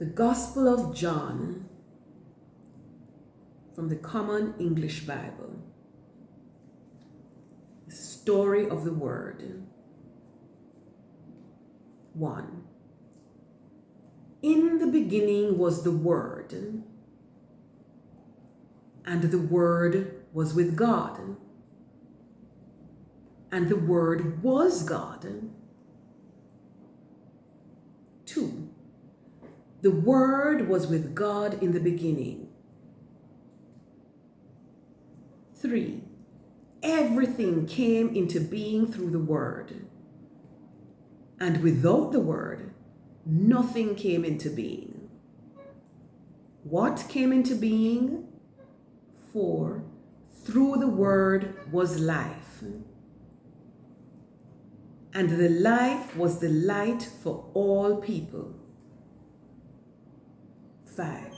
The Gospel of John from the Common English Bible. The story of the Word. 1. In the beginning was the Word, and the Word was with God, and the Word was God. 2. The Word was with God in the beginning. 3. Everything came into being through the Word, and without the Word, nothing came into being. What came into being? 4. Through the Word was life, and the life was the light for all people. 5.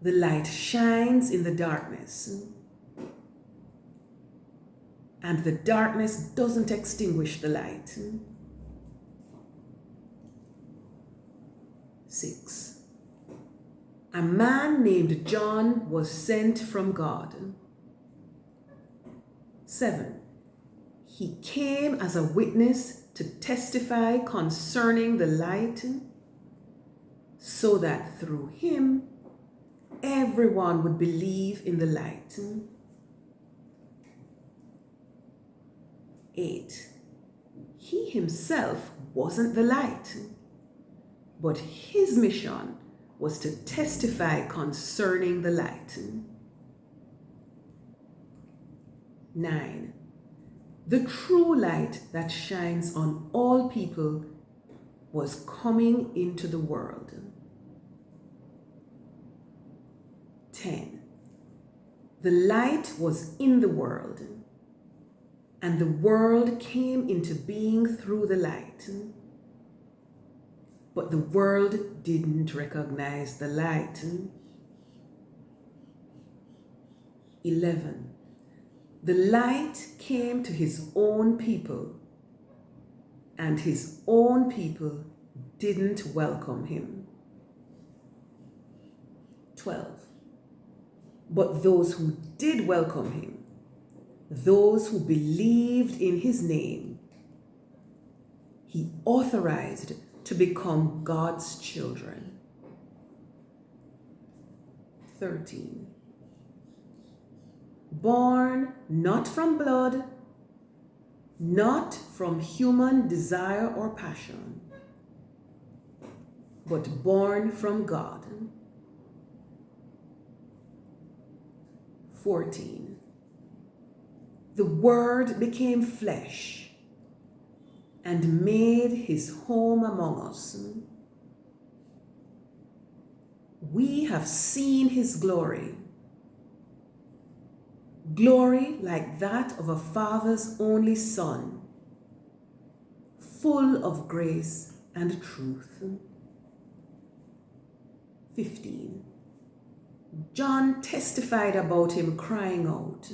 The light shines in the darkness, and the darkness doesn't extinguish the light. 6. A man named John was sent from God. 7. He came as a witness to testify concerning the light, so that through him everyone would believe in the light. 8. He himself wasn't the light, but his mission was to testify concerning the light. 9. The true light that shines on all people was coming into the world. 10. The light was in the world, and the world came into being through the light, but the world didn't recognize the light. 11. The light came to his own people, and his own people didn't welcome him. 12. But those who did welcome him, those who believed in his name, he authorized to become God's children. 13. Born not from blood, not from human desire or passion, but born from God. 14. The Word became flesh and made his home among us. We have seen his glory, glory like that of a father's only son, full of grace and truth. 15. John testified about him, crying out,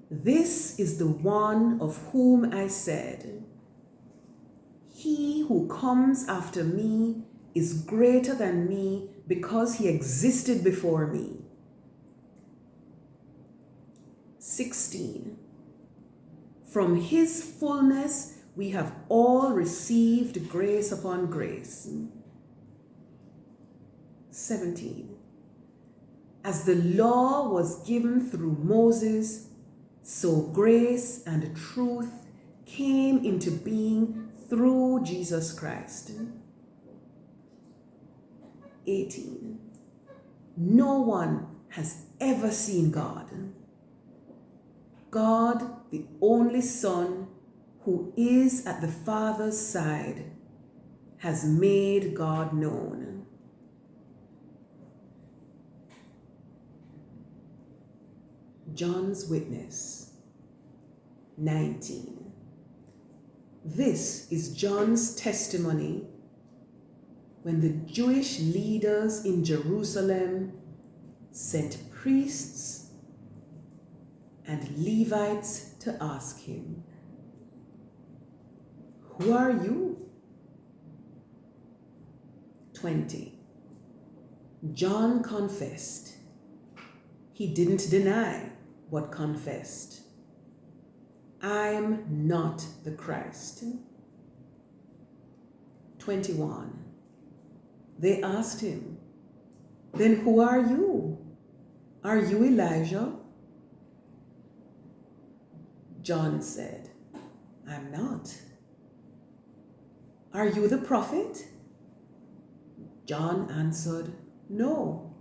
"This is the one of whom I said, 'He who comes after me is greater than me because he existed before me.'" 16. From his fullness we have all received grace upon grace. 17. As the law was given through Moses, so grace and truth came into being through Jesus Christ. 18. No one has ever seen God. God, the only Son, who is at the Father's side, has made God known. John's witness. 19. This is John's testimony when the Jewish leaders in Jerusalem sent priests and Levites to ask him, "Who are you?" 20. John confessed. He didn't deny, but confessed. I'm not the Christ. 21. They asked him, then who are you? Are you Elijah? John said, I'm not. Are you the prophet? John answered, no.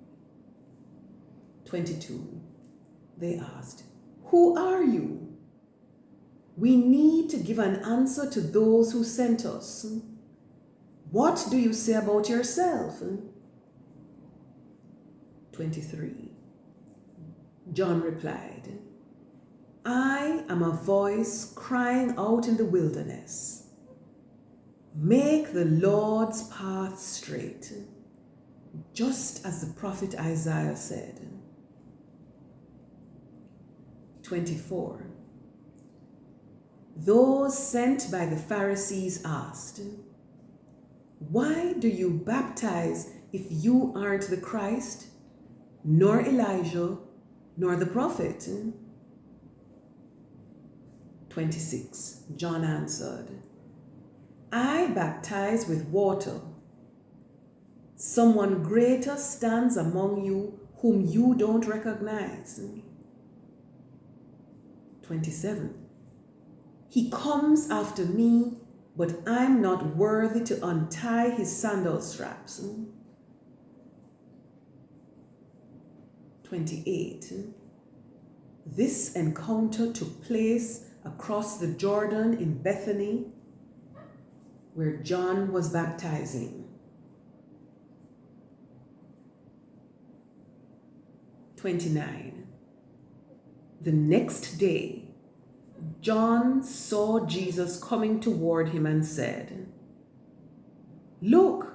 22. They asked, who are you? We need to give an answer to those who sent us. What do you say about yourself? 23. John replied, I am a voice crying out in the wilderness. Make the Lord's path straight, just as the prophet Isaiah said. 24. Those sent by the Pharisees asked, why do you baptize if you aren't the Christ, nor Elijah, nor the prophet? 26. John answered, I baptize with water. Someone greater stands among you whom you don't recognize. 27. He comes after me, but I'm not worthy to untie his sandal straps. 28. This encounter took place across the Jordan in Bethany, where John was baptizing. 29. The next day, John saw Jesus coming toward him and said, look,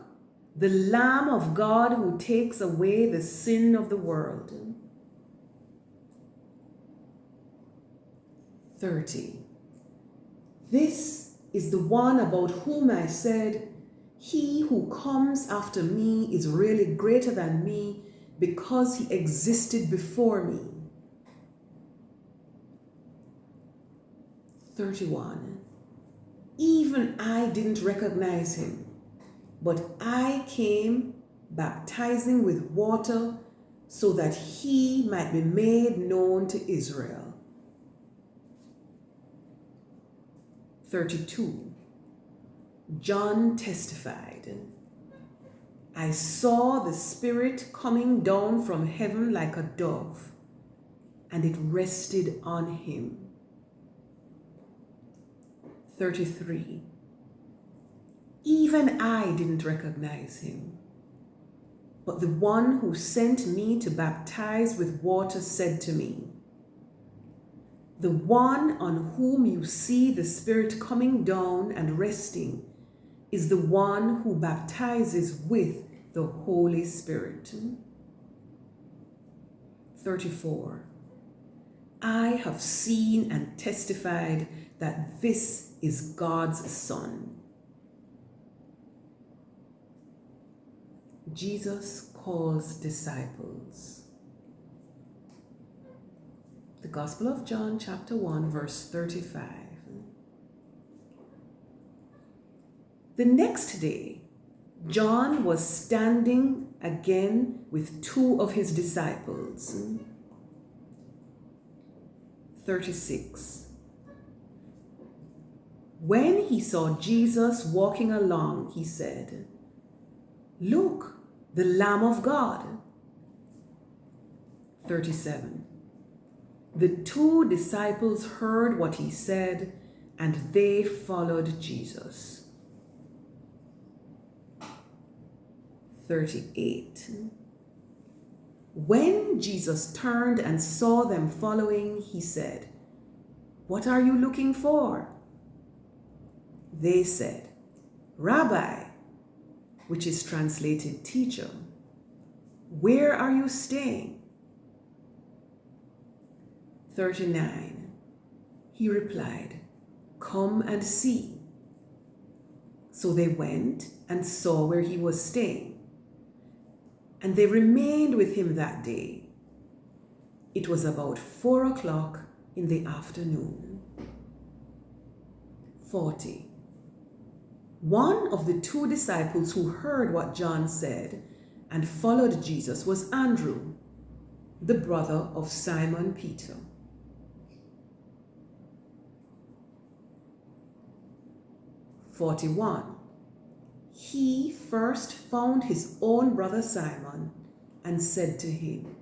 the Lamb of God who takes away the sin of the world. 30. This is the one about whom I said, he who comes after me is really greater than me because he existed before me. 31. Even I didn't recognize him, but I came baptizing with water so that he might be made known to Israel. 32. John testified, I saw the Spirit coming down from heaven like a dove, and it rested on him. 33. Even I didn't recognize him, but the one who sent me to baptize with water said to me, the one on whom you see the Spirit coming down and resting is the one who baptizes with the Holy Spirit. 34. I have seen and testified that this is God's Son. Jesus calls disciples. The Gospel of John, chapter 1, verse 35. The next day, John was standing again with two of his disciples. 36. When he saw Jesus walking along, he said, look, the Lamb of God. 37. The two disciples heard what he said, and they followed Jesus. 38. When Jesus turned and saw them following, he said, what are you looking for? They said, Rabbi, which is translated teacher, where are you staying? 39. He replied, come and see. So they went and saw where he was staying. and they remained with him that day. It was about 4 o'clock in the afternoon. 40. One of the 2 disciples who heard what John said and followed Jesus was Andrew, the brother of Simon Peter. 41. He first found his own brother Simon and said to him,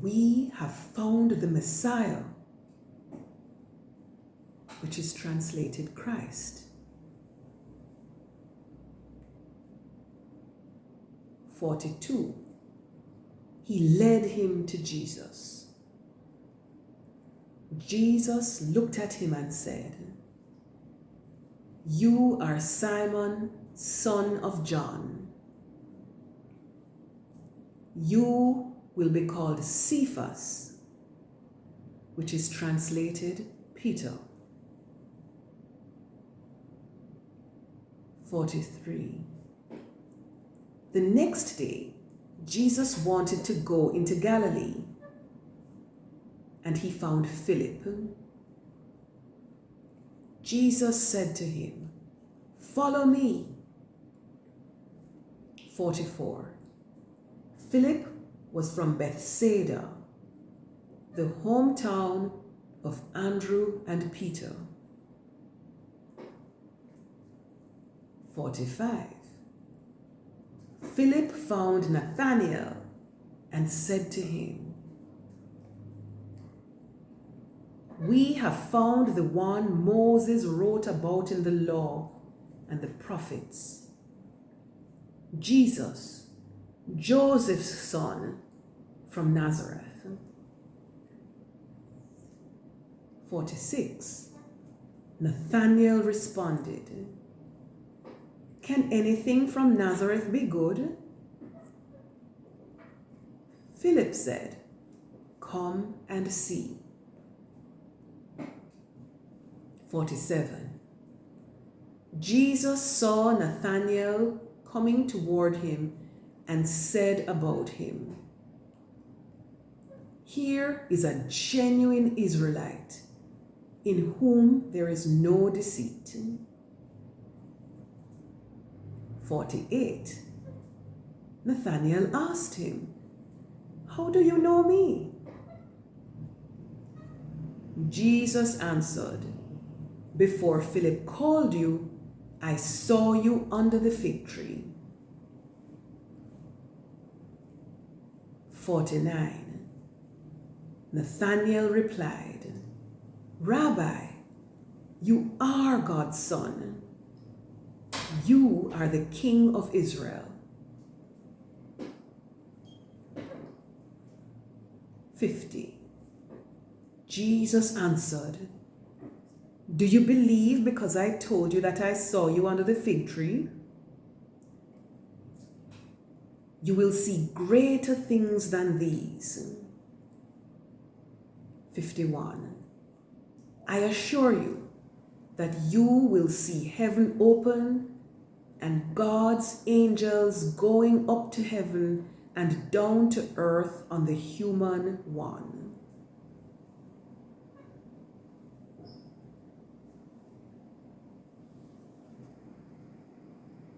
"We have found the Messiah," which is translated Christ. 42. He led him to Jesus. Jesus looked at him and said, "You are Simon, son of John. You will be called Cephas," which is translated Peter. 43. The next day, Jesus wanted to go into Galilee, and he found Philip. Jesus said to him, "Follow me." 44. Philip was from Bethsaida, the hometown of Andrew and Peter. 45. Philip found Nathanael and said to him, "We have found the one Moses wrote about in the law and the prophets, Jesus, Joseph's son, from Nazareth." 46. Nathanael responded, "Can anything from Nazareth be good?" Philip said, "Come and see." 47. Jesus saw Nathanael coming toward him and said about him, "Here is a genuine Israelite, in whom there is no deceit." 48. Nathanael asked him, "How do you know me?" Jesus answered, "Before Philip called you, I saw you under the fig tree." 49. Nathanael replied, "Rabbi, you are God's son. You are the King of Israel." 50. Jesus answered, "Do you believe because I told you that I saw you under the fig tree? You will see greater things than these." 51. I assure you that you will see heaven open and God's angels going up to heaven and down to earth on the human one.